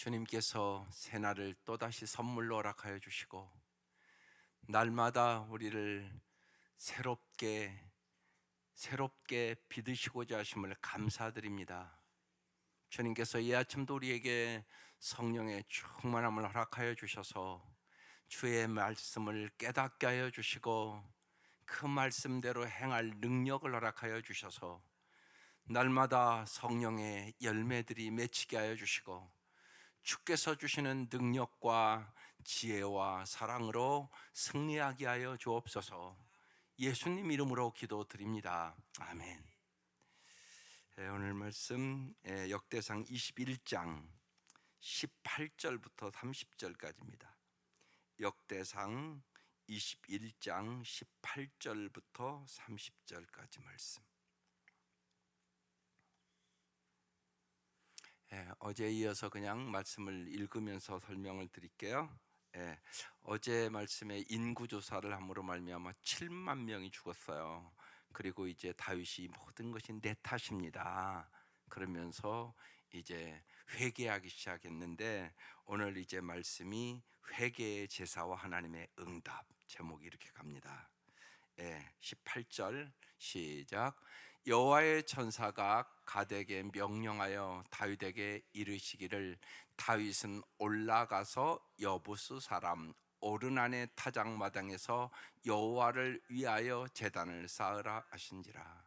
주님께서 새날을 또다시 선물로 허락하여 주시고 날마다 우리를 새롭게 믿으시고자 하심을 감사드립니다. 주님께서 이 아침도 우리에게 성령의 충만함을 허락하여 주셔서 주의 말씀을 깨닫게 하여 주시고 그 말씀대로 행할 능력을 허락하여 주셔서 날마다 성령의 열매들이 맺히게 하여 주시고 주께서 주시는 능력과 지혜와 사랑으로 승리하게 하여 주옵소서. 예수님 이름으로 기도드립니다. 아멘. 오늘 말씀 역대상 21장 18절부터 30절까지입니다. 역대상 21장 18절부터 30절까지 말씀. 어제에 이어서 그냥 말씀을 읽으면서 설명을 드릴게요. 어제 말씀에 인구조사를 함으로 말미암아 7만 명이 죽었어요. 그리고 이제 다윗이 모든 것이 내 탓입니다 그러면서 이제 회개하기 시작했는데, 오늘 이제 말씀이 회개의 제사와 하나님의 응답, 제목이 이렇게 갑니다. 18절 시작. 여호와의 천사가 갓에게 명령하여 다윗에게 이르시기를, 다윗은 올라가서 여부스 사람 오르난의 타작마당에서 여호와를 위하여 제단을 쌓으라 하신지라.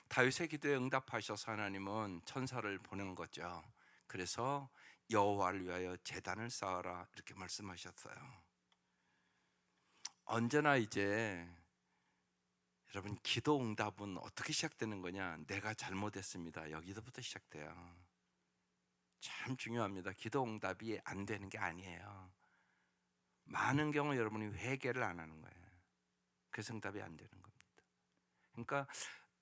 다윗의 기도에 응답하셔서 하나님은 천사를 보낸 거죠. 그래서 여호와를 위하여 제단을 쌓으라 이렇게 말씀하셨어요. 언제나 이제 여러분, 기도 응답은 어떻게 시작되는 거냐? 내가 잘못했습니다, 여기서부터 시작돼요. 참 중요합니다. 기도 응답이 안 되는 게 아니에요. 많은 경우 여러분이 회개를 안 하는 거예요. 그래서 응답이 안 되는 겁니다. 그러니까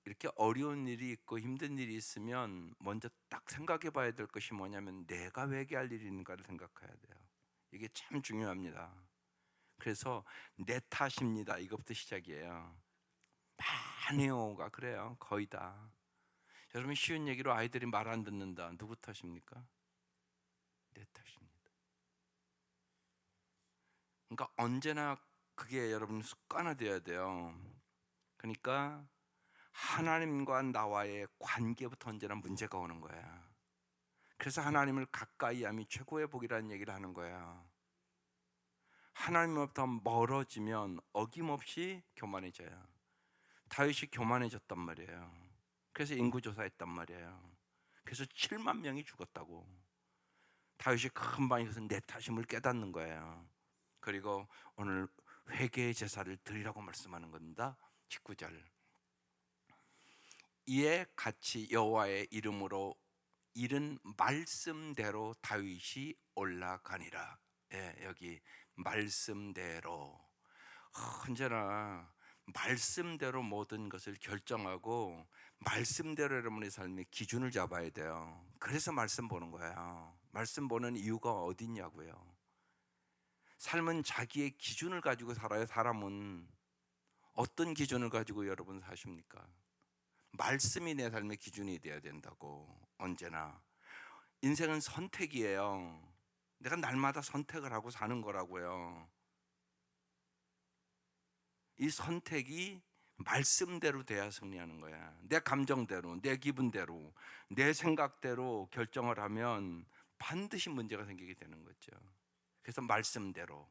이렇게 어려운 일이 있고 힘든 일이 있으면 먼저 딱 생각해 봐야 될 것이 뭐냐면, 내가 회개할 일이 있는가를 생각해야 돼요. 이게 참 중요합니다. 그래서 내 탓입니다, 이것부터 시작이에요. 많은 경우가 그래요. 거의 다. 여러분, 쉬운 얘기로 아이들이 말 안 듣는다, 누구 탓입니까? 내 탓입니다. 그러니까 언제나 그게 여러분 습관화되어야 돼요. 그러니까 하나님과 나와의 관계부터 언제나 문제가 오는 거야. 그래서 하나님을 가까이 함이 최고의 복이라는 얘기를 하는 거야. 하나님으로부터 멀어지면 어김없이 교만해져요. 다윗이 교만해졌단 말이에요. 그래서 인구조사했단 말이에요. 그래서 7만 명이 죽었다고. 다윗이 금방 이것은 내 탓임을 깨닫는 거예요. 그리고 오늘 회개의 제사를 드리라고 말씀하는 겁니다. 19절. 이에 같이 여호와의 이름으로 이른 말씀대로 다윗이 올라가니라. 여기 말씀대로. 언제나 말씀대로 모든 것을 결정하고 말씀대로 여러분의 삶의 기준을 잡아야 돼요. 그래서 말씀 보는 거예요. 말씀 보는 이유가 어디 있냐고요. 삶은 자기의 기준을 가지고 살아요. 사람은 어떤 기준을 가지고 여러분 사십니까? 말씀이 내 삶의 기준이 되어야 된다고. 언제나 인생은 선택이에요. 내가 날마다 선택을 하고 사는 거라고요. 이 선택이 말씀대로 돼야 승리하는 거야. 내 감정대로, 내 기분대로, 내 생각대로 결정을 하면 반드시 문제가 생기게 되는 거죠. 그래서 말씀대로,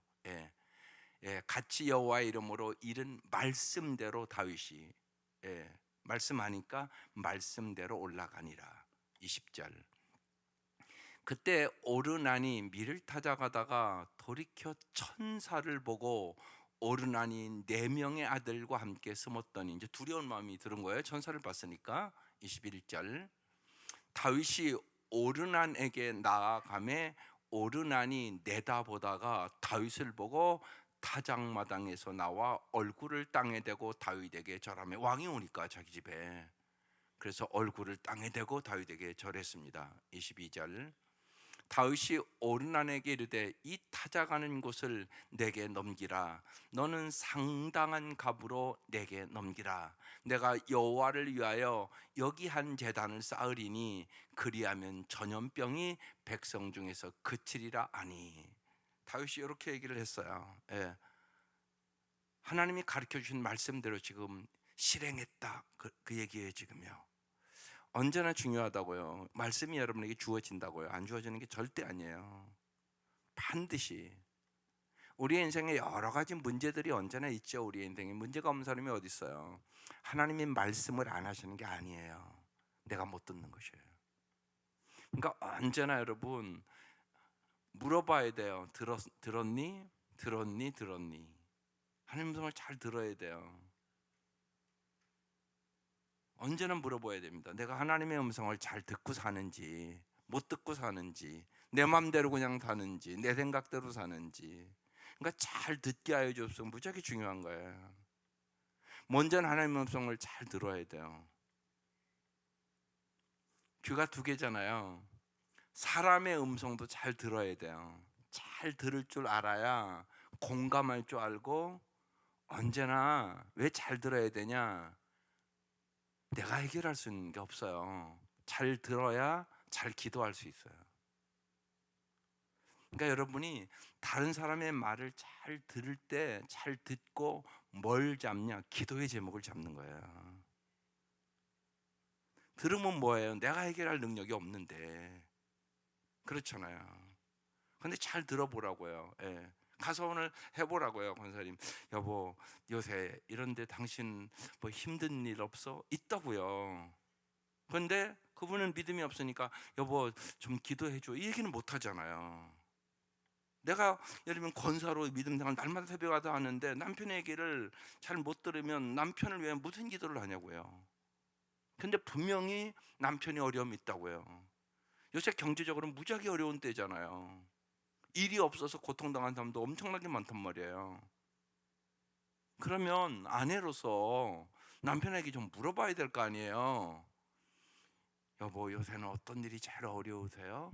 같이 여호와의 이름으로 이른 말씀대로 다윗이, 말씀하니까 말씀대로 올라가니라. 20절. 그때 오르난이 밀을 타작하다가 돌이켜 천사를 보고 오르난이 4명의 아들과 함께 숨었더니, 이제 두려운 마음이 들은 거예요. 천사를 봤으니까. 21절. 다윗이 오르난에게 나아가매 오르난이 내다보다가 다윗을 보고 타작마당에서 나와 얼굴을 땅에 대고 다윗에게 절하며, 왕이 오니까 자기 집에. 그래서 얼굴을 땅에 대고 다윗에게 절했습니다. 22절. 다윗이 오르난에게 이르되 이 타작하는 곳을 내게 넘기라. 너는 상당한 값으로 내게 넘기라. 내가 여호와를 위하여 여기 한 제단을 쌓으리니 그리하면 전염병이 백성 중에서 그치리라 하니. 다윗이 이렇게 얘기를 했어요. 예. 하나님이 가르쳐 주신 말씀대로 지금 실행했다, 그 얘기예요. 지금요. 언제나 중요하다고요. 말씀이 여러분에게 주어진다고요. 안 주어지는 게 절대 아니에요. 반드시. 우리의 인생에 여러 가지 문제들이 언제나 있죠. 우리의 인생에 문제가 없는 사람이 어디 있어요. 하나님의 말씀을 안 하시는 게 아니에요. 내가 못 듣는 것이에요. 그러니까 언제나 여러분 물어봐야 돼요. 들었니? 들었니? 들었니? 하나님 음성을 잘 들어야 돼요. 언제나 물어봐야 됩니다. 내가 하나님의 음성을 잘 듣고 사는지, 못 듣고 사는지, 내 맘대로 그냥 사는지, 내 생각대로 사는지. 그러니까 잘 듣게 하여 주옵소서. 무지하게 중요한 거예요. 먼저는 하나님의 음성을 잘 들어야 돼요. 귀가 두 개잖아요. 사람의 음성도 잘 들어야 돼요. 잘 들을 줄 알아야 공감할 줄 알고, 언제나 왜 잘 들어야 되냐? 내가 해결할 수 있는 게 없어요. 잘 들어야 잘 기도할 수 있어요. 그러니까 여러분이 다른 사람의 말을 잘 들을 때 잘 듣고 뭘 잡냐? 기도의 제목을 잡는 거예요. 들으면 뭐예요? 내가 해결할 능력이 없는데. 그렇잖아요. 근데 잘 들어보라고요. 예. 가서 오늘 해보라고요. 권사님, 여보 요새 이런데 당신 뭐 힘든 일 없어? 있다고요. 그런데 그분은 믿음이 없으니까 여보 좀 기도해 줘, 이 얘기는 못 하잖아요. 내가 예를 들면 권사로 믿음 생활 날마다 새벽마다 하는데 남편의 얘기를 잘 못 들으면 남편을 위해 무슨 기도를 하냐고요. 근데 분명히 남편이 어려움이 있다고요. 요새 경제적으로 무지하게 어려운 때잖아요. 일이 없어서 고통당한 사람도 엄청나게 많단 말이에요. 그러면 아내로서 남편에게 좀 물어봐야 될 거 아니에요. 여보 요새는 어떤 일이 제일 어려우세요?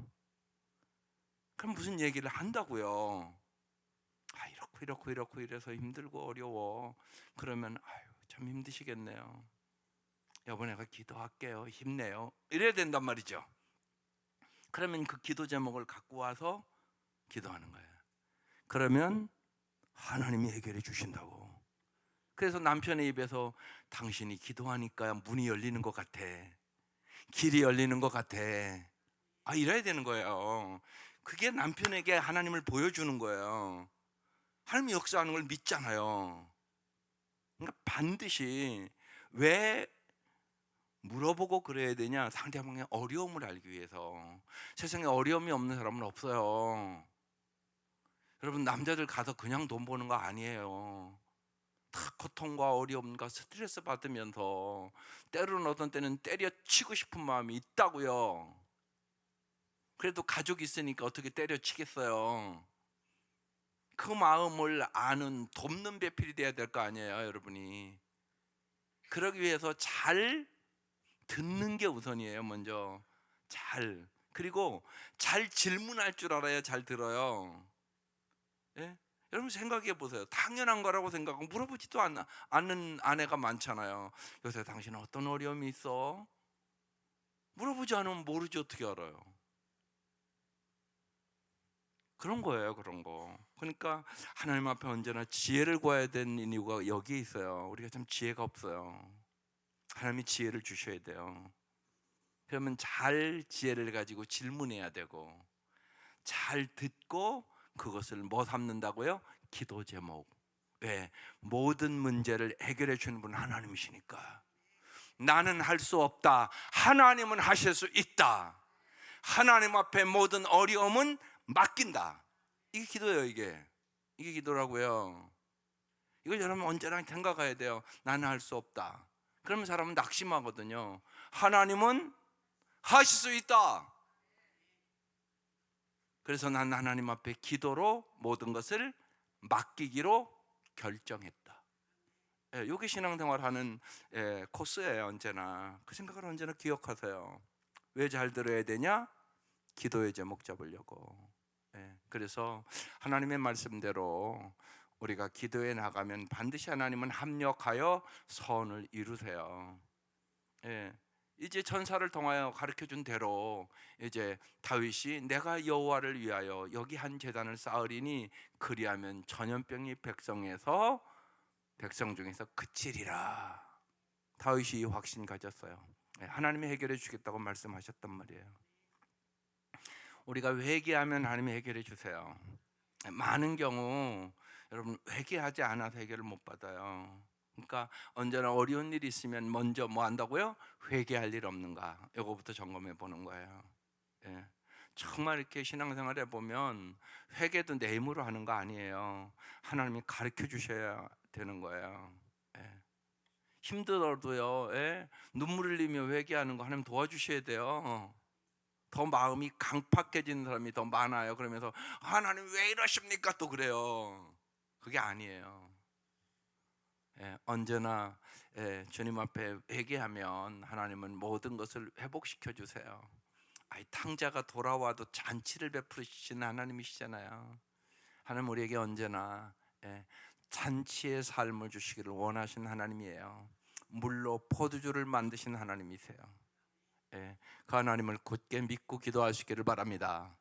그럼 무슨 얘기를 한다고요. 아 이렇고 이래서 힘들고 어려워. 그러면 아유 참 힘드시겠네요. 여보 내가 기도할게요. 힘내요. 이래야 된단 말이죠. 그러면 그 기도 제목을 갖고 와서 기도하는 거예요. 그러면 하나님이 해결해 주신다고. 그래서 남편의 입에서 당신이 기도하니까 문이 열리는 것 같아, 길이 열리는 것 같아, 아 이래야 되는 거예요. 그게 남편에게 하나님을 보여주는 거예요. 하나님이 역사하는 걸 믿잖아요. 그러니까 반드시 왜 물어보고 그래야 되냐? 상대방의 어려움을 알기 위해서. 세상에 어려움이 없는 사람은 없어요. 여러분 남자들 가서 그냥 돈 버는 거 아니에요. 다 고통과 어려움과 스트레스 받으면서 때로는 어떤 때는 때려치고 싶은 마음이 있다고요. 그래도 가족이 있으니까 어떻게 때려치겠어요. 그 마음을 아는 돕는 배필이 돼야 될 거 아니에요, 여러분이. 그러기 위해서 잘 듣는 게 우선이에요. 먼저 그리고 잘 질문할 줄 알아야 잘 들어요. 예? 여러분 생각해 보세요. 당연한 거라고 생각하고 물어보지도 않는 아내가 많잖아요. 요새 당신은 어떤 어려움이 있어? 물어보지 않으면 모르지 어떻게 알아요? 그런 거예요, 그런 거. 그러니까 하나님 앞에 언제나 지혜를 구해야 되는 이유가 여기에 있어요. 우리가 참 지혜가 없어요. 하나님이 지혜를 주셔야 돼요. 그러면 잘 지혜를 가지고 질문해야 되고, 잘 듣고 그것을 뭐 삼는다고요? 기도 제목. 왜? 모든 문제를 해결해 주는 분은 하나님이시니까. 나는 할 수 없다, 하나님은 하실 수 있다. 하나님 앞에 모든 어려움은 맡긴다. 이게 기도예요. 이게 기도라고요. 이걸 여러분 언제나 생각해야 돼요. 나는 할 수 없다. 그러면 사람은 낙심하거든요. 하나님은 하실 수 있다. 그래서 난 하나님 앞에 기도로 모든 것을 맡기기로 결정했다. 이게 신앙생활하는 코스예요. 언제나 그 생각을 언제나 기억하세요. 왜 잘 들어야 되냐? 기도의 제목 잡으려고. 그래서 하나님의 말씀대로 우리가 기도에 나가면 반드시 하나님은 합력하여 선을 이루세요. 이제 전사를 통하여 가르쳐준 대로 이제 다윗이 내가 여호와를 위하여 여기 한 제단을 쌓으리니 그리하면 전염병이 백성 중에서 그치리라. 다윗이 이 확신 가졌어요. 하나님이 해결해 주겠다고 말씀하셨단 말이에요. 우리가 회개하면 하나님이 해결해 주세요. 많은 경우 여러분 회개하지 않아서 해결을 못 받아요. 그러니까 언제나 어려운 일이 있으면 먼저 뭐 한다고요? 회개할 일 없는가? 이거부터 점검해 보는 거예요. 정말 이렇게 신앙생활 해보면 회개도 내 힘으로 하는 거 아니에요. 하나님이 가르쳐 주셔야 되는 거예요. 힘들어도요, 눈물 흘리며 회개하는 거 하나님 도와주셔야 돼요. 더 마음이 강팍해지는 사람이 더 많아요. 그러면서 하나님 왜 이러십니까? 또 그래요. 그게 아니에요. 언제나 주님 앞에 회개하면 하나님은 모든 것을 회복시켜 주세요. 탕자가 돌아와도 잔치를 베푸시는 하나님이시잖아요. 하나님 우리에게 언제나 잔치의 삶을 주시기를 원하시는 하나님이에요. 물로 포도주를 만드신 하나님이세요. 그 하나님을 굳게 믿고 기도하시기를 바랍니다.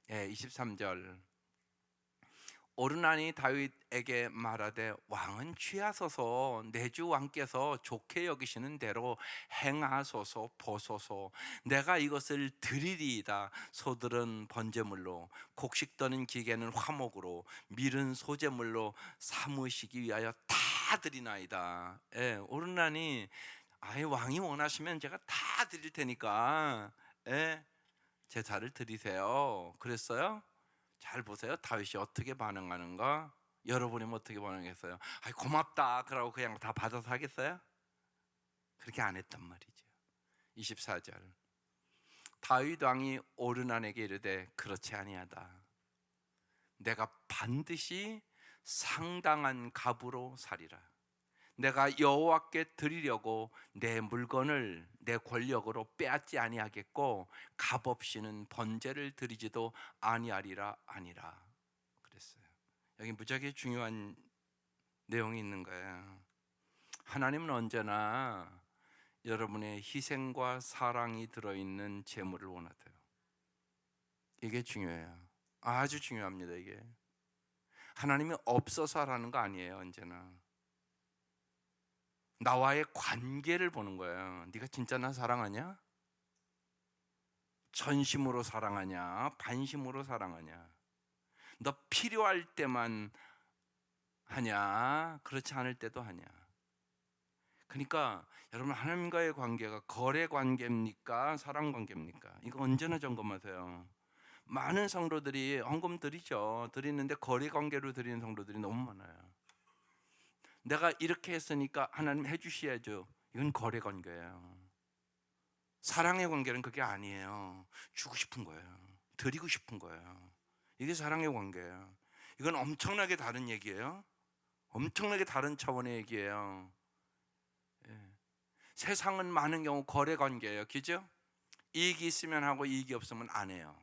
23절 오르나니 다윗에게 말하되 왕은 취하소서 내 주 왕께서 좋게 여기시는 대로 행하소서 보소서. 내가 이것을 드리리이다. 소들은 번제물로 곡식 떠는 기계는 화목으로 밀은 소제물로 삼으시기 위하여 다 드리나이다. 오르나니 왕이 원하시면 제가 다 드릴 테니까 제사를 드리세요. 그랬어요? 잘 보세요. 다윗이 어떻게 반응하는가? 여러분이면 어떻게 반응했어요? 고맙다 그러고 그냥 다 받아서 하겠어요? 그렇게 안 했단 말이죠. 24절 다윗 왕이 오르난에게 이르되 그렇지 아니하다. 내가 반드시 상당한 값으로 사리라. 내가 여호와께 드리려고 내 물건을 내 권력으로 빼앗지 아니하겠고 값 없이는 번제를 드리지도 아니하리라 아니라 그랬어요. 여기 무지하게 중요한 내용이 있는 거예요. 하나님은 언제나 여러분의 희생과 사랑이 들어있는 제물을 원하세요. 이게 중요해요. 아주 중요합니다. 이게 하나님이 없어서 하라는 거 아니에요. 언제나 나와의 관계를 보는 거예요. 네가 진짜 나 사랑하냐? 전심으로 사랑하냐? 반심으로 사랑하냐? 너 필요할 때만 하냐? 그렇지 않을 때도 하냐? 그러니까 여러분 하나님과의 관계가 거래 관계입니까? 사랑 관계입니까? 이거 언제나 점검하세요. 많은 성도들이 헌금 드리죠. 드리는데 거래 관계로 드리는 성도들이 너무 많아요. 내가 이렇게 했으니까 하나님 해주셔야죠. 이건 거래 관계예요. 사랑의 관계는 그게 아니에요. 주고 싶은 거예요. 드리고 싶은 거예요. 이게 사랑의 관계예요. 이건 엄청나게 다른 얘기예요. 엄청나게 다른 차원의 얘기예요. 세상은 많은 경우 거래 관계예요. 그죠? 이익이 있으면 하고 이익이 없으면 안 해요.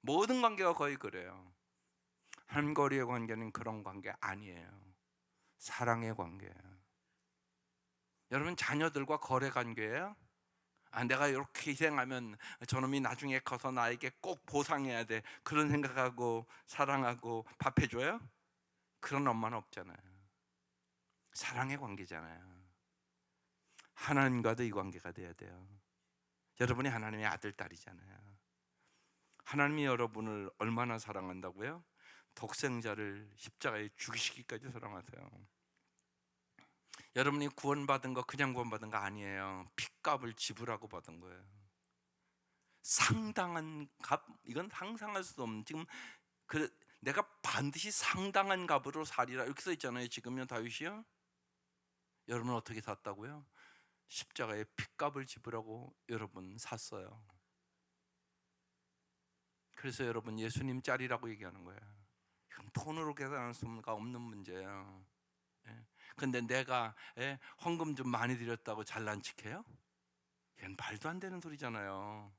모든 관계가 거의 그래요. 한 거리의 관계는 그런 관계 아니에요. 사랑의 관계예요. 여러분 자녀들과 거래 관계예요? 내가 이렇게 희생하면 저놈이 나중에 커서 나에게 꼭 보상해야 돼. 그런 생각하고 사랑하고 밥해줘요? 그런 엄마는 없잖아요. 사랑의 관계잖아요. 하나님과도 이 관계가 돼야 돼요. 여러분이 하나님의 아들, 딸이잖아요. 하나님이 여러분을 얼마나 사랑한다고요? 독생자를 십자가에 죽이시기까지 사랑하세요. 여러분이 구원받은 거 그냥 구원받은 거 아니에요. 핏값을 지불하고 받은 거예요. 상당한 값, 이건 상상할 수도 없는, 지금 내가 반드시 상당한 값으로 사리라 이렇게 써 있잖아요. 지금요 다윗이요. 여러분 어떻게 샀다고요? 십자가에 핏값을 지불하고 여러분 샀어요. 그래서 여러분 예수님 짤이라고 얘기하는 거예요. 이건 돈으로 계산할 수가 없는 문제예요. 근데 내가 헌금 좀 많이 드렸다고 잘난 척해요? 이건 말도 안 되는 소리잖아요.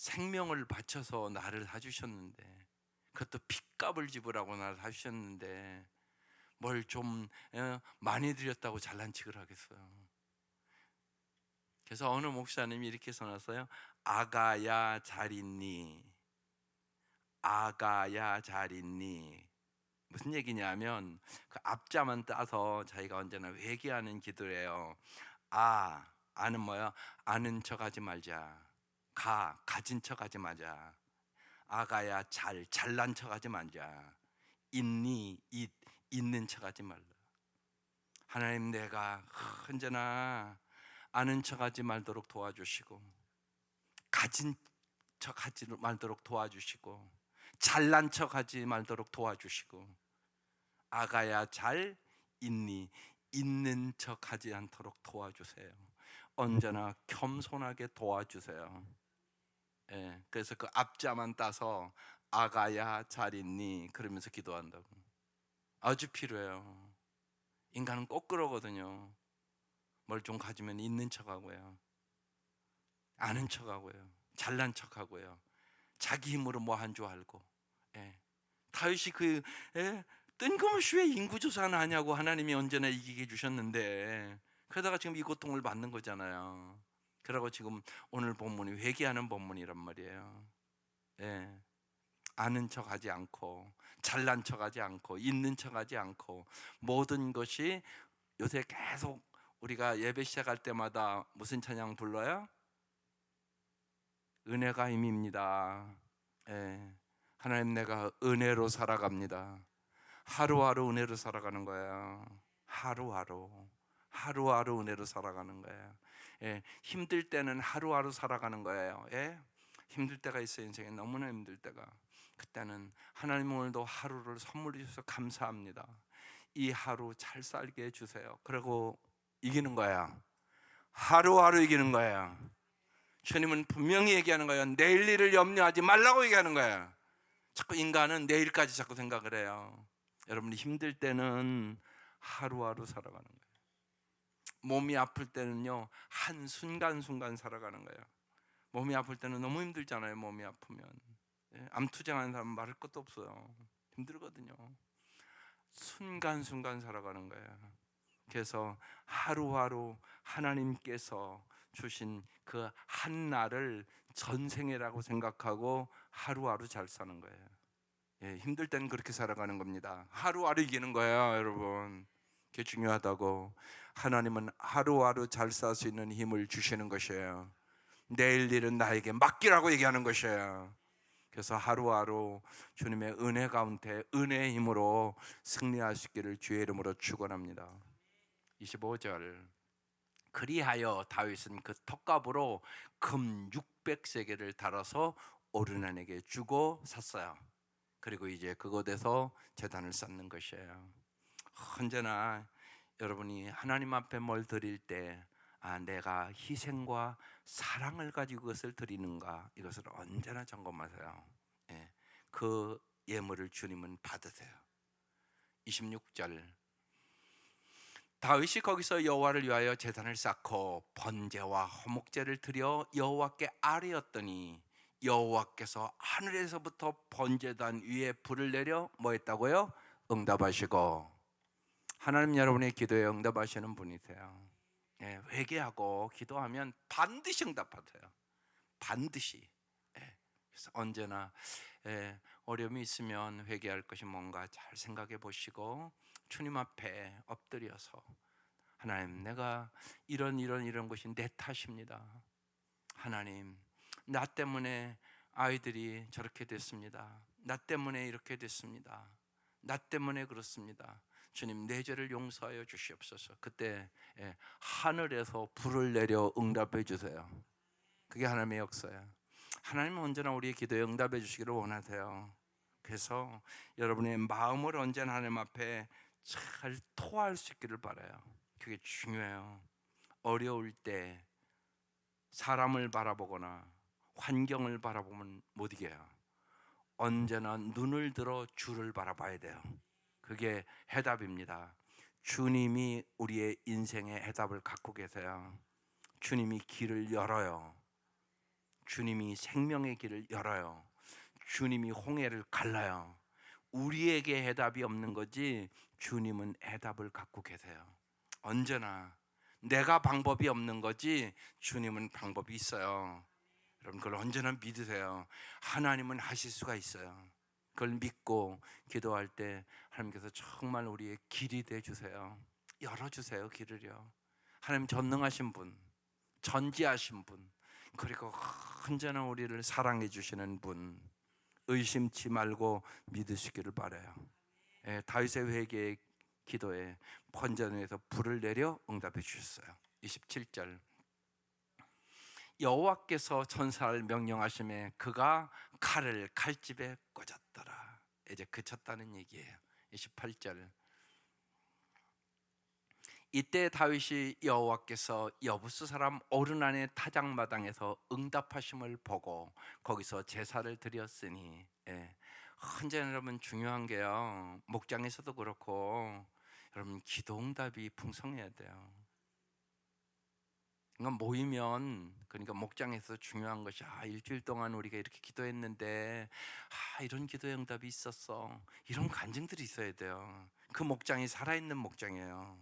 생명을 바쳐서 나를 사주셨는데, 그것도 핏값을 지불하고 나를 사주셨는데 뭘 좀 많이 드렸다고 잘난 척을 하겠어요. 그래서 어느 목사님이 이렇게 써놨어요. 아가야 잘 있니? 아가야 잘 있니? 무슨 얘기냐면 그 앞자만 따서 자기가 언제나 회개하는 기도래요. 아는 뭐야? 아는 척하지 말자. 가진 척하지 말자. 아가야 잘난 척하지 말자. 있니? 있는 척하지 말라. 하나님, 내가 언제나 아는 척하지 말도록 도와주시고, 가진 척하지 말도록 도와주시고, 잘난 척하지 말도록 도와주시고, 아가야 잘 있니? 있는 척하지 않도록 도와주세요. 언제나 겸손하게 도와주세요. 예, 그래서 그 앞자만 따서 아가야 잘 있니? 그러면서 기도한다고. 아주 필요해요. 인간은 꼭 그러거든요. 뭘 좀 가지면 있는 척하고요, 아는 척하고요, 잘난 척하고요, 자기 힘으로 뭐 한 줄 알고. 예. 다윗이 뜬금없이 왜 인구조사는 하냐고 하나님이 언제나 이기게 해주셨는데, 그러다가 지금 이 고통을 받는 거잖아요. 그러고 지금 오늘 본문이 회개하는 본문이란 말이에요. 예. 아는 척하지 않고, 잘난 척하지 않고, 있는 척하지 않고, 모든 것이 요새 계속 우리가 예배 시작할 때마다 무슨 찬양 불러요? 은혜가 힘입니다. 예. 하나님, 내가 은혜로 살아갑니다. 하루하루 은혜로 살아가는 거예요. 하루하루 은혜로 살아가는 거예요. 예. 힘들 때는 하루하루 살아가는 거예요. 예. 힘들 때가 있어요. 인생에 너무나 힘들 때가. 그때는 하나님, 오늘도 하루를 선물해 주셔서 감사합니다. 이 하루 잘 살게 해주세요. 그리고 이기는 거야. 하루하루 이기는 거야. 주님은 분명히 얘기하는 거예요. 내일 일을 염려하지 말라고 얘기하는 거야. 자꾸 인간은 내일까지 자꾸 생각을 해요. 여러분이 힘들 때는 하루하루 살아가는 거예요. 몸이 아플 때는요, 한 순간순간 살아가는 거예요. 몸이 아플 때는 너무 힘들잖아요. 몸이 아프면. 암투쟁하는 사람은 말할 것도 없어요. 힘들거든요. 순간순간 살아가는 거예요. 그래서 하루하루 하나님께서 주신 그 한날을 전생이라고 생각하고 하루하루 잘 사는 거예요. 예, 힘들 때는 그렇게 살아가는 겁니다. 하루하루 이기는 거예요, 여러분. 그게 중요하다고. 하나님은 하루하루 잘 살 수 있는 힘을 주시는 것이에요. 내일 일은 나에게 맡기라고 얘기하는 것이에요. 그래서 하루하루 주님의 은혜 가운데 은혜의 힘으로 승리할 수 있기를 주의 이름으로 축원합니다. 25절. 그리하여 다윗은 그 턱값으로 금 600세겔을 달아서 오르난에게 주고 샀어요. 그리고 이제 그곳에서 제단을 쌓는 것이에요. 언제나 여러분이 하나님 앞에 뭘 드릴 때, 내가 희생과 사랑을 가지고 그것을 드리는가, 이것을 언제나 점검하세요. 예, 그 예물을 주님은 받으세요. 26절. 다윗이 거기서 여호와를 위하여 제단을 쌓고 번제와 화목제를 드려 여호와께 아뢰었더니 여호와께서 하늘에서부터 번제단 위에 불을 내려 뭐 했다고요? 응답하시고. 하나님 여러분의 기도에 응답하시는 분이세요. 예, 회개하고 기도하면 반드시 응답하세요. 반드시. 예, 그래서 언제나 어려움이 있으면 회개할 것이 뭔가 잘 생각해 보시고 주님 앞에 엎드려서, 하나님, 내가 이런 것이 내 탓입니다. 하나님, 나 때문에 아이들이 저렇게 됐습니다. 나 때문에 이렇게 됐습니다. 나 때문에 그렇습니다. 주님, 내 죄를 용서하여 주시옵소서. 그때 하늘에서 불을 내려 응답해 주세요. 그게 하나님의 역사예요. 하나님은 언제나 우리의 기도에 응답해 주시기를 원하세요. 그래서 여러분의 마음을 언제나 하나님 앞에 잘 토할 수 있기를 바라요. 그게 중요해요. 어려울 때 사람을 바라보거나 환경을 바라보면 못 이겨요. 언제나 눈을 들어 주를 바라봐야 돼요. 그게 해답입니다. 주님이 우리의 인생의 해답을 갖고 계세요. 주님이 길을 열어요. 주님이 생명의 길을 열어요. 주님이 홍해를 갈라요. 우리에게 해답이 없는 거지 주님은 해답을 갖고 계세요. 언제나 내가 방법이 없는 거지 주님은 방법이 있어요. 여러분 그걸 언제나 믿으세요. 하나님은 하실 수가 있어요. 그걸 믿고 기도할 때 하나님께서 정말 우리의 길이 되어주세요. 열어주세요. 길을요. 하나님 전능하신 분, 전지하신 분, 그리고 언제나 우리를 사랑해 주시는 분, 의심치 말고 믿으시기를 바라요. 다윗의 회개의 기도에 번전에서 불을 내려 응답해 주셨어요. 27절 여호와께서 천사를 명령하심에 그가 칼을 칼집에 꽂았더라. 이제 그쳤다는 얘기예요. 28절 이때 다윗이 여호와께서 여부스 사람 오르난의 타작마당에서 응답하심을 보고 거기서 제사를 드렸으니 언제나 여러분 중요한 게요, 목장에서도 그렇고 여러분 기도 응답이 풍성해야 돼요. 그러니까 모이면, 그러니까 목장에서 중요한 것이 일주일 동안 우리가 이렇게 기도했는데 이런 기도의 응답이 있었어, 이런 간증들이 있어야 돼요. 그 목장이 살아있는 목장이에요.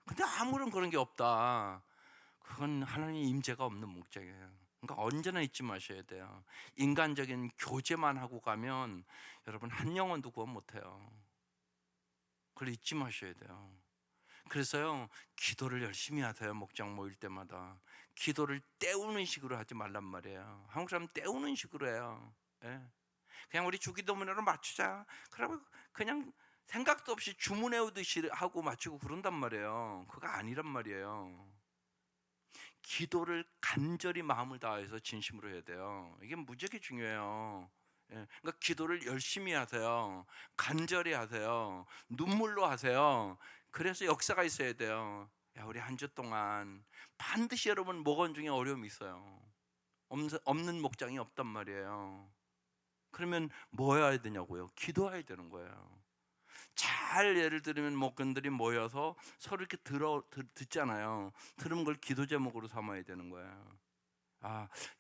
근데 아무런 그런 게 없다, 그건 하나님의 임재가 없는 목장이에요. 그러니까 언제나 잊지 마셔야 돼요. 인간적인 교제만 하고 가면 여러분 한 영혼도 구원 못해요. 그걸 잊지 마셔야 돼요. 그래서요, 기도를 열심히 하세요. 목장 모일 때마다 기도를 때우는 식으로 하지 말란 말이에요. 한국 사람 때우는 식으로 해요. 그냥 우리 주기도문으로 맞추자, 그러면 그냥 생각도 없이 주문 외우듯이 하고 맞추고 그런단 말이에요. 그거 아니란 말이에요. 기도를 간절히 마음을 다해서 진심으로 해야 돼요. 이게 무지하게 중요해요. 그러니까 기도를 열심히 하세요. 간절히 하세요. 눈물로 하세요. 그래서 역사가 있어야 돼요. 우리 한 주 동안 반드시 여러분 목원 중에 어려움이 있어요. 없는 목장이 없단 말이에요. 그러면 뭐 해야 되냐고요? 기도해야 되는 거예요. 잘 예를 들면 목견들이 모여서 서로 이렇게 듣잖아요. 들으면 그걸 기도 제목으로 삼아야 되는 거예요.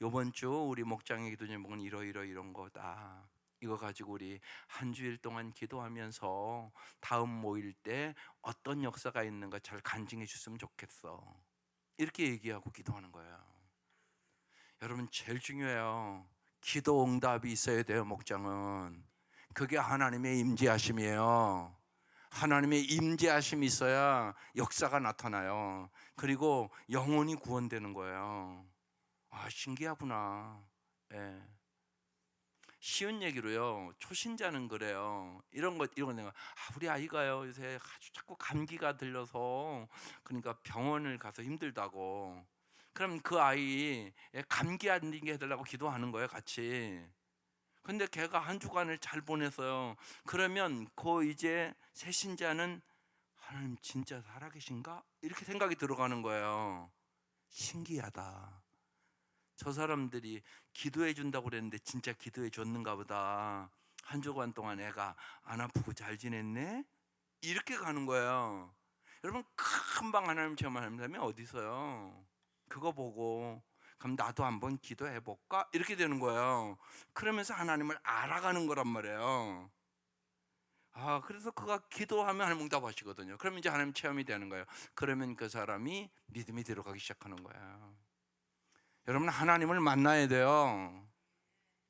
이번 주 우리 목장의 기도 제목은 이런 거다. 이거 가지고 우리 한 주일 동안 기도하면서 다음 모일 때 어떤 역사가 있는가 잘 간증해 줬으면 좋겠어. 이렇게 얘기하고 기도하는 거예요. 여러분 제일 중요해요. 기도 응답이 있어야 돼요. 목장은 그게 하나님의 임재하심이에요. 하나님의 임재하심이 있어야 역사가 나타나요. 그리고 영혼이 구원되는 거예요. 신기하구나. 쉬운 얘기로요, 초신자는 그래요. 이런 거 내가 우리 아이가요 요새 아주 자꾸 감기가 들려서 그러니까 병원을 가서 힘들다고. 그럼 그 아이 감기 안 들게 해달라고 기도하는 거예요, 같이. 근데 걔가 한 주간을 잘 보냈어요. 그러면 이제 새 신자는 하나님 진짜 살아계신가? 이렇게 생각이 들어가는 거예요. 신기하다. 저 사람들이 기도해 준다고 그랬는데 진짜 기도해 줬는가 보다. 한 주간 동안 애가 안 아프고 잘 지냈네? 이렇게 가는 거예요. 여러분 금방 하나님 체험하는 사람이 어디 있어요? 그거 보고 그럼 나도 한번 기도해 볼까? 이렇게 되는 거예요. 그러면서 하나님을 알아가는 거란 말이에요. 그래서 그가 기도하면 하나님 응답하시거든요. 그러면 이제 하나님 체험이 되는 거예요. 그러면 그 사람이 믿음이 들어가기 시작하는 거예요. 여러분 하나님을 만나야 돼요.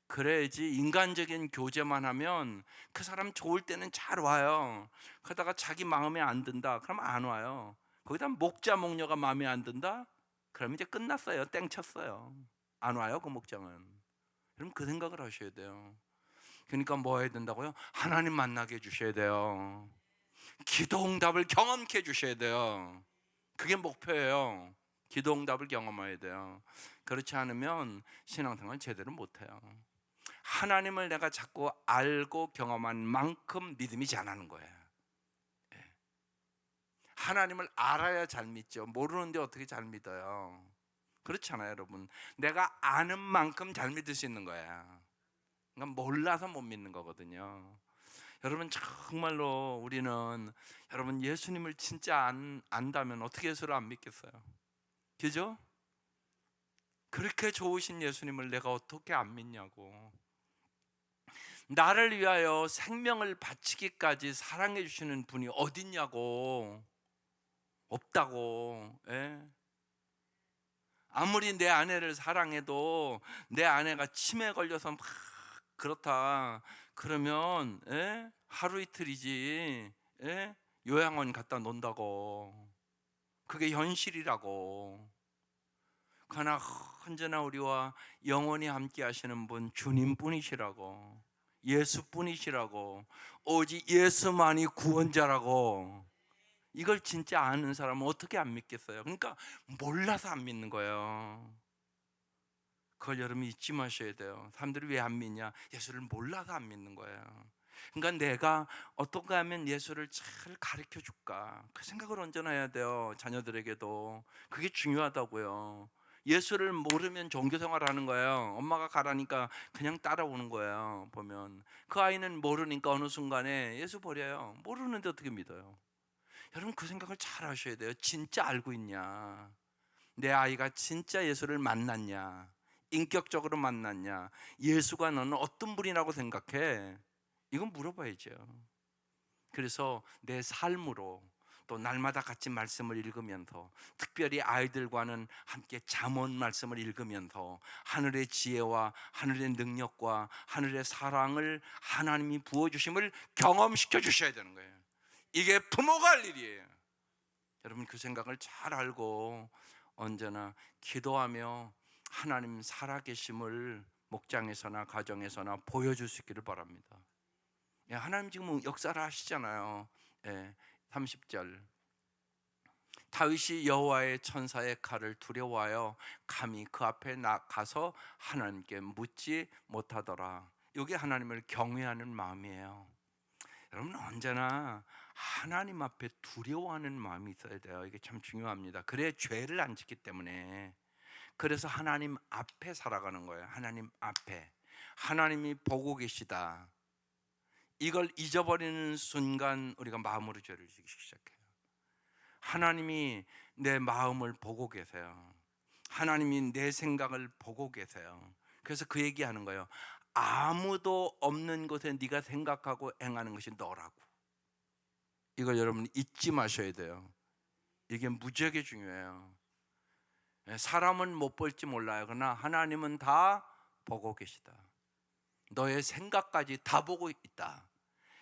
그래야지. 인간적인 교제만 하면 그 사람 좋을 때는 잘 와요. 그러다가 자기 마음에 안 든다 그러면 안 와요. 거기다 목자 목녀가 마음에 안 든다 그러면 이제 끝났어요. 땡쳤어요. 안 와요. 그 목장은. 여러분 그 생각을 하셔야 돼요. 그러니까 뭐 해야 된다고요? 하나님 만나게 해주셔야 돼요. 기도 응답을 경험케 해주셔야 돼요. 그게 목표예요. 기도 응답을 경험해야 돼요. 그렇지 않으면 신앙생활 제대로 못해요. 하나님을 내가 자꾸 알고 경험한 만큼 믿음이 자라는 거예요. 하나님을 알아야 잘 믿죠. 모르는데 어떻게 잘 믿어요? 그렇잖아요, 여러분. 내가 아는 만큼 잘 믿을 수 있는 거야. 그러니까 몰라서 못 믿는 거거든요. 여러분 정말로 우리는 여러분 예수님을 진짜 안다면 어떻게 예수를 안 믿겠어요? 그죠? 그렇게 좋으신 예수님을 내가 어떻게 안 믿냐고. 나를 위하여 생명을 바치기까지 사랑해 주시는 분이 어딨냐고. 없다고. 예? 아무리 내 아내를 사랑해도 내 아내가 치매에 걸려서 막 그렇다 그러면, 예? 하루 이틀이지, 예? 요양원 갔다 논다고. 그게 현실이라고. 그러나 언제나 우리와 영원히 함께 하시는 분 주님뿐이시라고. 예수뿐이시라고. 오직 예수만이 구원자라고. 이걸 진짜 아는 사람은 어떻게 안 믿겠어요? 그러니까 몰라서 안 믿는 거예요. 그걸 여러분 잊지 마셔야 돼요. 사람들이 왜 안 믿냐? 예수를 몰라서 안 믿는 거예요. 그러니까 내가 어떻게 하면 예수를 잘 가르쳐 줄까? 그 생각을 언제나 해야 돼요. 자녀들에게도. 그게 중요하다고요. 예수를 모르면 종교 생활하는 거예요. 엄마가 가라니까 그냥 따라오는 거예요. 보면 그 아이는 모르니까 어느 순간에 예수 버려요. 모르는데 어떻게 믿어요? 여러분 그 생각을 잘 하셔야 돼요. 진짜 알고 있냐? 내 아이가 진짜 예수를 만났냐? 인격적으로 만났냐? 예수가 너는 어떤 분이라고 생각해? 이건 물어봐야죠. 그래서 내 삶으로 또 날마다 같이 말씀을 읽으면서, 특별히 아이들과는 함께 잠언 말씀을 읽으면서 하늘의 지혜와 하늘의 능력과 하늘의 사랑을 하나님이 부어주심을 경험시켜 주셔야 되는 거예요. 이게 부모가 할 일이에요. 여러분 그 생각을 잘 알고 언제나 기도하며 하나님 살아계심을 목장에서나 가정에서나 보여줄 수 있기를 바랍니다. 예, 하나님 지금 역사를 하시잖아요. 예, 30절 다윗이 여호와의 천사의 칼을 두려워하여 감히 그 앞에 나가서 하나님께 묻지 못하더라. 이게 하나님을 경외하는 마음이에요. 여러분 언제나 하나님 앞에 두려워하는 마음이 있어야 돼요. 이게 참 중요합니다. 그래 죄를 안 짓기 때문에. 그래서 하나님 앞에 살아가는 거예요. 하나님 앞에 하나님이 보고 계시다. 이걸 잊어버리는 순간 우리가 마음으로 죄를 지기 시작해요. 하나님이 내 마음을 보고 계세요. 하나님이 내 생각을 보고 계세요. 그래서 그 얘기하는 거예요. 아무도 없는 곳에 네가 생각하고 행하는 것이 너라고. 이걸 여러분 잊지 마셔야 돼요. 이게 무지하게 중요해요. 사람은 못 볼지 몰라요. 그러나 하나님은 다 보고 계시다. 너의 생각까지 다 보고 있다.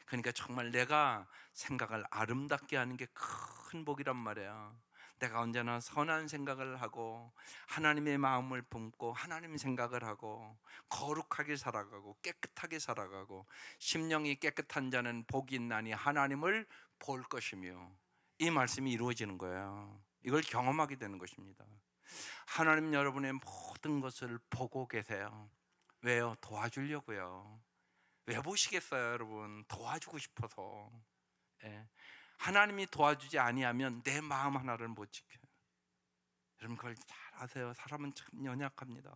그러니까 정말 내가 생각을 아름답게 하는 게 큰 복이란 말이에요. 내가 언제나 선한 생각을 하고 하나님의 마음을 품고 하나님 생각을 하고 거룩하게 살아가고 깨끗하게 살아가고 심령이 깨끗한 자는 복이 있나니 하나님을 볼 것이며, 이 말씀이 이루어지는 거예요. 이걸 경험하게 되는 것입니다. 하나님 여러분의 모든 것을 보고 계세요. 왜요? 도와주려고요. 왜 보시겠어요, 여러분? 도와주고 싶어서. 예. 하나님이 도와주지 아니하면 내 마음 하나를 못 지켜요. 여러분 그걸 잘 아세요. 사람은 참 연약합니다.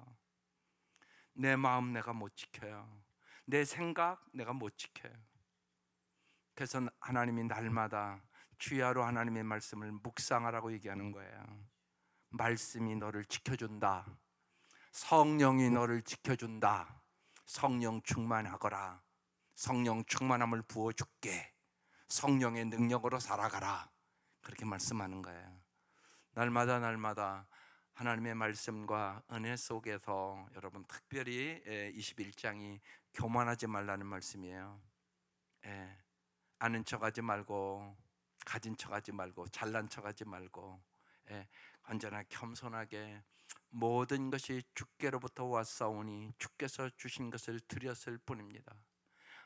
내 마음 내가 못 지켜요. 내 생각 내가 못 지켜요. 그래서 하나님이 날마다 주야로 하나님의 말씀을 묵상하라고 얘기하는 거예요. 말씀이 너를 지켜준다. 성령이 너를 지켜준다. 성령 충만하거라. 성령 충만함을 부어줄게. 성령의 능력으로 살아가라. 그렇게 말씀하는 거예요. 날마다 날마다 하나님의 말씀과 은혜 속에서 여러분 특별히 21장이 교만하지 말라는 말씀이에요. 아는 척하지 말고 가진 척하지 말고 잘난 척하지 말고 언제나 겸손하게 모든 것이 주께로부터 왔사오니 주께서 주신 것을 드렸을 뿐입니다.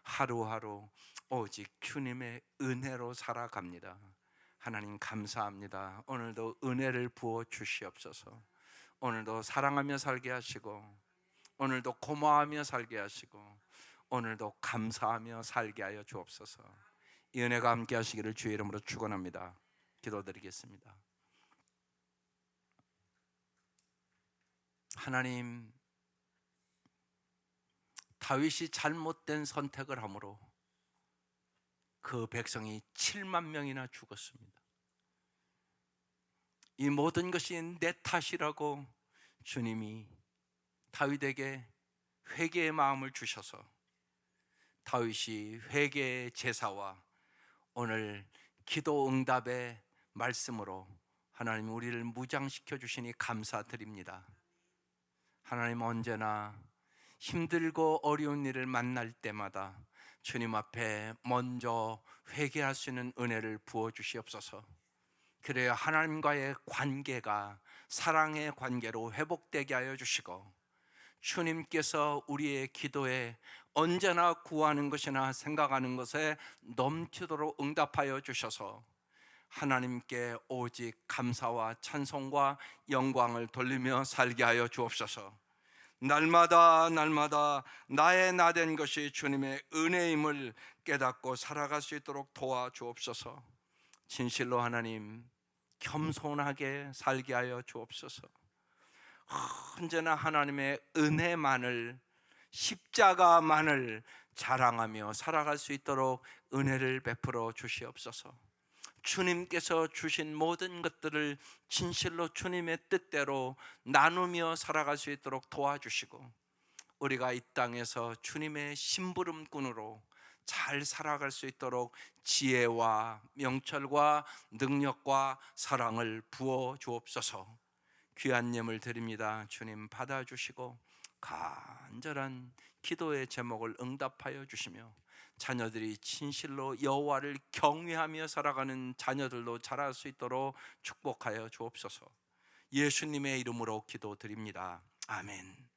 하루하루 오직 주님의 은혜로 살아갑니다. 하나님 감사합니다. 오늘도 은혜를 부어 주시옵소서. 오늘도 사랑하며 살게 하시고 오늘도 고마워하며 살게 하시고 오늘도 감사하며 살게 하여 주옵소서. 이 은혜가 함께 하시기를 주의 이름으로 축원합니다. 기도드리겠습니다. 하나님, 다윗이 잘못된 선택을 함으로 그 백성이 7만 명이나 죽었습니다. 이 모든 것이 내 탓이라고 주님이 다윗에게 회개의 마음을 주셔서 다윗이 회개의 제사와 오늘 기도 응답의 말씀으로 하나님 우리를 무장시켜 주시니 감사드립니다. 하나님, 언제나 힘들고 어려운 일을 만날 때마다 주님 앞에 먼저 회개할 수 있는 은혜를 부어 주시옵소서. 그래야 하나님과의 관계가 사랑의 관계로 회복되게 하여 주시고, 주님께서 우리의 기도에 언제나 구하는 것이나 생각하는 것에 넘치도록 응답하여 주셔서 하나님께 오직 감사와 찬송과 영광을 돌리며 살게 하여 주옵소서. 날마다 날마다 나의 나된 것이 주님의 은혜임을 깨닫고 살아갈 수 있도록 도와주옵소서. 진실로 하나님, 겸손하게 살게 하여 주옵소서. 언제나 하나님의 은혜만을, 십자가만을 자랑하며 살아갈 수 있도록 은혜를 베풀어 주시옵소서. 주님께서 주신 모든 것들을 진실로 주님의 뜻대로 나누며 살아갈 수 있도록 도와주시고, 우리가 이 땅에서 주님의 심부름꾼으로 잘 살아갈 수 있도록 지혜와 명철과 능력과 사랑을 부어 주옵소서. 귀한 예물 드립니다. 주님 받아주시고 간절한 기도의 제목을 응답하여 주시며, 자녀들이 진실로 여호와를 경외하며 살아가는 자녀들로 자랄 수 있도록 축복하여 주옵소서. 예수님의 이름으로 기도드립니다. 아멘.